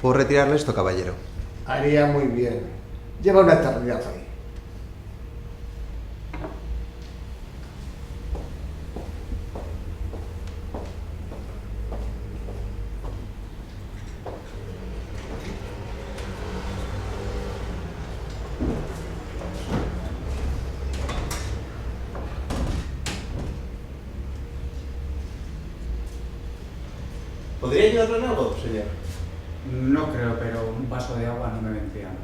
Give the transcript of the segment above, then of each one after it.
¿Puedo retirarle esto, caballero? Haría muy bien. Lleva una eternidad ahí. ¿Podría ayudarlo en algo, señor? No creo, pero un vaso de agua no me vendría mal.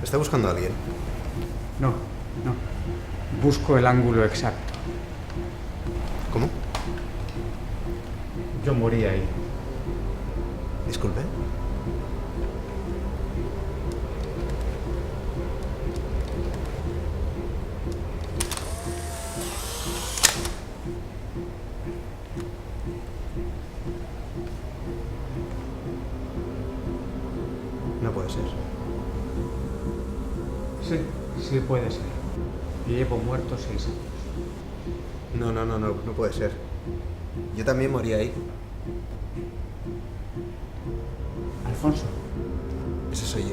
¿Está buscando a alguien? No, no. Busco el ángulo exacto. ¿Cómo? Yo morí ahí. Disculpe. No puede ser. Sí, sí puede ser. Llevo muerto 6 años. No puede ser. Yo también morí ahí. Alfonso. Ese soy yo.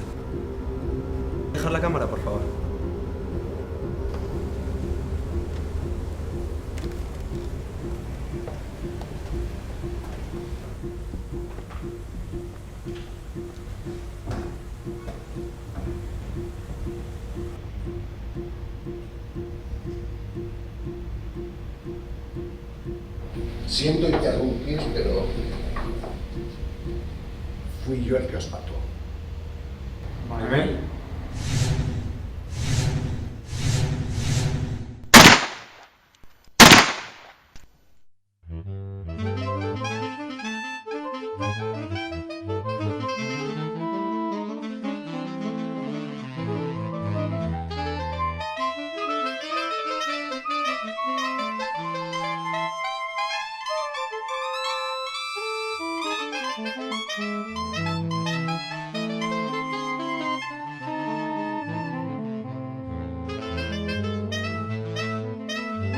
Dejar la cámara, por favor. Siento interrumpir, pero fui yo el que os mató. Manuel.